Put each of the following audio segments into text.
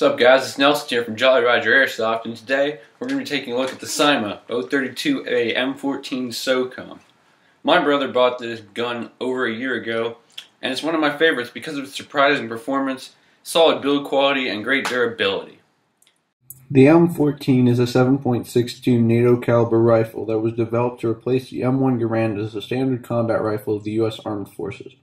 What's up guys, it's Nelson here from Jolly Roger Airsoft, and today we're going to be taking a look at the CYMA 032A M14 Socom. My brother bought this gun over a year ago, and it's one of my favorites because of its surprising performance, solid build quality, and great durability. The M14 is a 7.62 NATO caliber rifle that was developed to replace the M1 Garand as the standard combat rifle of the U.S. Armed Forces.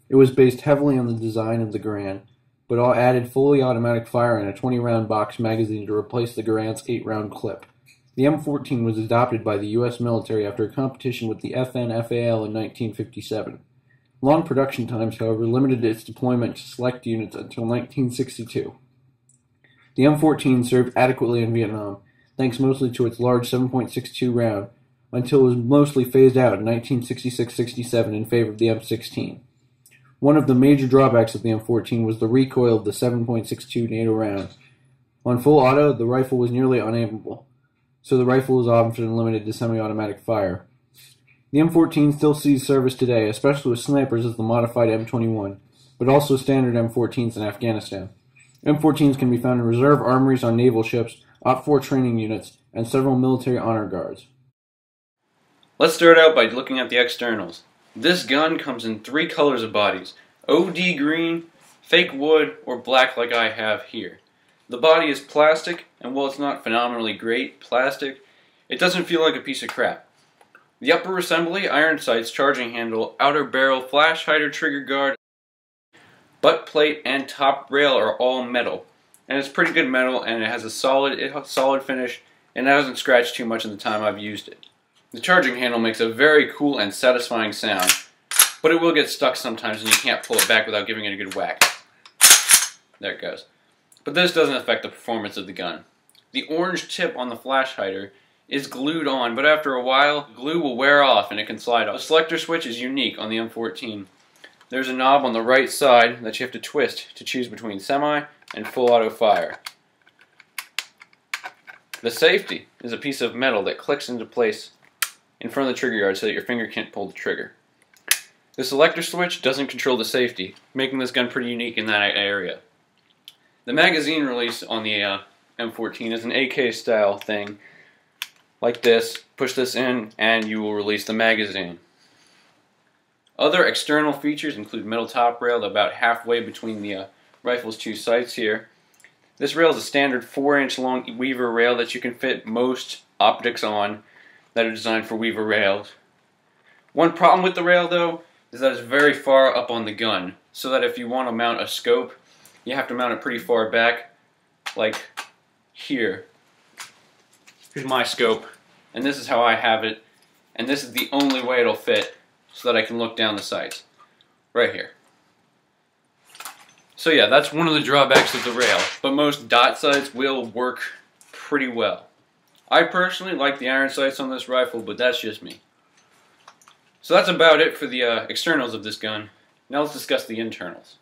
It was based heavily on the design of the Garand, but all added fully automatic fire and a 20-round box magazine to replace the Garand's 8-round clip. The M14 was adopted by the U.S. military after a competition with the FN-FAL in 1957. Long production times, however, limited its deployment to select units until 1962. The M14 served adequately in Vietnam, thanks mostly to its large 7.62 round, until it was mostly phased out in 1966-67 in favor of the M16. One of the major drawbacks of the M14 was the recoil of the 7.62 NATO round. On full auto, the rifle was nearly unaimable, so the rifle was often limited to semi-automatic fire. The M14 still sees service today, especially with snipers as the modified M21, but also standard M14s in Afghanistan. M14s can be found in reserve armories on naval ships, OPFOR training units, and several military honor guards. Let's start out by looking at the externals. This gun comes in 3 colors of bodies: OD green, fake wood, or black like I have here. The body is plastic, and while it's not phenomenally great plastic, it doesn't feel like a piece of crap. The upper assembly, iron sights, charging handle, outer barrel, flash hider, trigger guard, butt plate, and top rail are all metal. And it's pretty good metal, and it has a solid finish, and it hasn't scratched too much in the time I've used it. The charging handle makes a very cool and satisfying sound, but it will get stuck sometimes and you can't pull it back without giving it a good whack. There it goes. But this doesn't affect the performance of the gun. The orange tip on the flash hider is glued on, but after a while, glue will wear off and it can slide off. The selector switch is unique on the M14. There's a knob on the right side that you have to twist to choose between semi and full auto fire. The safety is a piece of metal that clicks into place in front of the trigger guard so that your finger can't pull the trigger. The selector switch doesn't control the safety, making this gun pretty unique in that area. The magazine release on the M14 is an AK style thing, like this. Push this in and you will release the magazine. Other external features include metal top rail about halfway between the rifle's 2 sights here. This rail is a standard 4-inch long Weaver rail that you can fit most optics on that are designed for Weaver rails. One problem with the rail though is that it's very far up on the gun, so that if you want to mount a scope, you have to mount it pretty far back, like here. Here's my scope, and this is how I have it, and this is the only way it'll fit so that I can look down the sights. Right here. So yeah, that's one of the drawbacks of the rail, but most dot sights will work pretty well. I personally like the iron sights on this rifle, but that's just me. So that's about it for the externals of this gun. Now let's discuss the internals.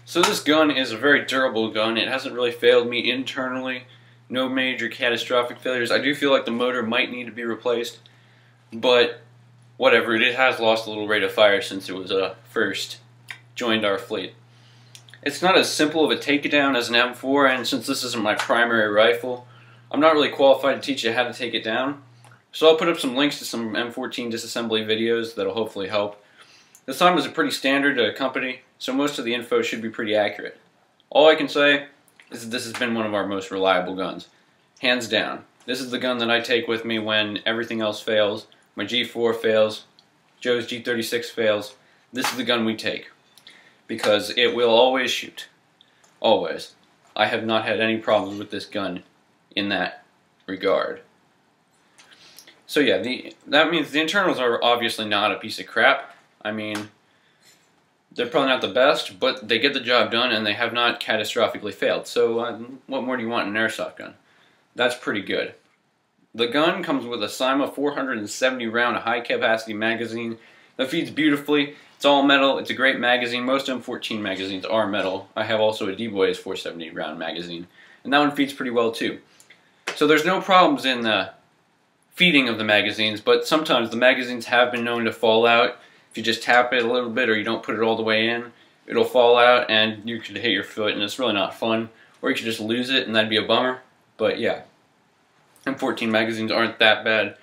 So this gun is a very durable gun. It hasn't really failed me internally. No major catastrophic failures. I do feel like the motor might need to be replaced, but whatever. It has lost a little rate of fire since it was first joined our fleet. It's not as simple of a takedown as an M4, and since this isn't my primary rifle, I'm not really qualified to teach you how to take it down. So I'll put up some links to some M14 disassembly videos that'll hopefully help. The CYMA is a pretty standard company, so most of the info should be pretty accurate. All I can say is that this has been one of our most reliable guns. Hands down. This is the gun that I take with me when everything else fails. My G4 fails, Joe's G36 fails. This is the gun we take, because it will always shoot. Always. I have not had any problems with this gun in that regard. So yeah, that means the internals are obviously not a piece of crap. I mean, they're probably not the best, but they get the job done and they have not catastrophically failed. So what more do you want in an airsoft gun? That's pretty good. The gun comes with a CYMA 470 round high capacity magazine that feeds beautifully. It's all metal. It's a great magazine. Most M14 magazines are metal. I have also a D-Boys 470 round magazine, and that one feeds pretty well too. So there's no problems in the feeding of the magazines, but sometimes the magazines have been known to fall out. If you just tap it a little bit or you don't put it all the way in, it'll fall out and you could hit your foot, and it's really not fun. Or you could just lose it and that'd be a bummer. But yeah, M14 magazines aren't that bad,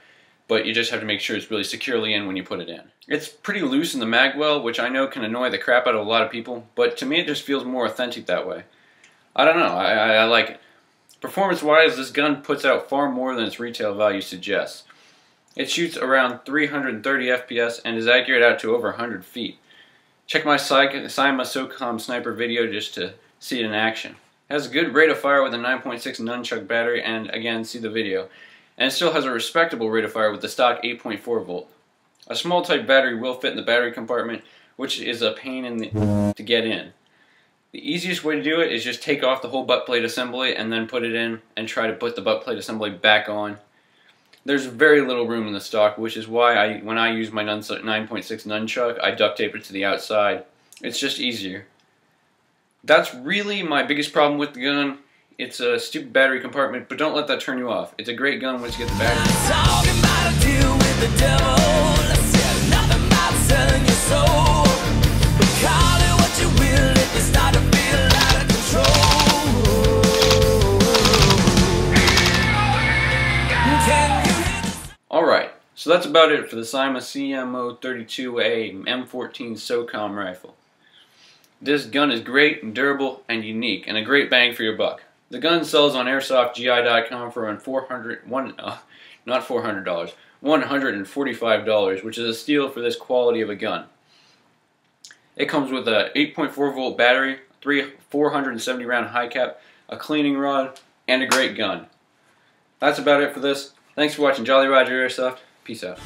but you just have to make sure it's really securely in when you put it in. It's pretty loose in the mag well, which I know can annoy the crap out of a lot of people, but to me it just feels more authentic that way. I don't know, I like it. Performance-wise, this gun puts out far more than its retail value suggests. It shoots around 330 FPS and is accurate out to over 100 feet. Check my CYMA Socom sniper video just to see it in action. It has a good rate of fire with a 9.6 nunchuck battery, and again, see the video. And it still has a respectable rate of fire with the stock 8.4 volt. A small type battery will fit in the battery compartment, which is a pain to get in. The easiest way to do it is just take off the whole butt plate assembly and then put it in and try to put the butt plate assembly back on. There's very little room in the stock, which is why when I use my 9.6 nunchuck, I duct tape it to the outside. It's just easier. That's really my biggest problem with the gun. It's a stupid battery compartment, but don't let that turn you off. It's a great gun once you get the battery. Talking about a deal with the devil. Nothing about selling your soul. Call it what you will if you start to feel out of control. Alright, so that's about it for the CYMA CYMA 032A M14 Socom rifle. This gun is great and durable and unique, and a great bang for your buck. The gun sells on AirsoftGI.com for around $145, which is a steal for this quality of a gun. It comes with a 8.4 volt battery, 470 round high cap, a cleaning rod, and a great gun. That's about it for this. Thanks for watching Jolly Roger Airsoft. Peace out.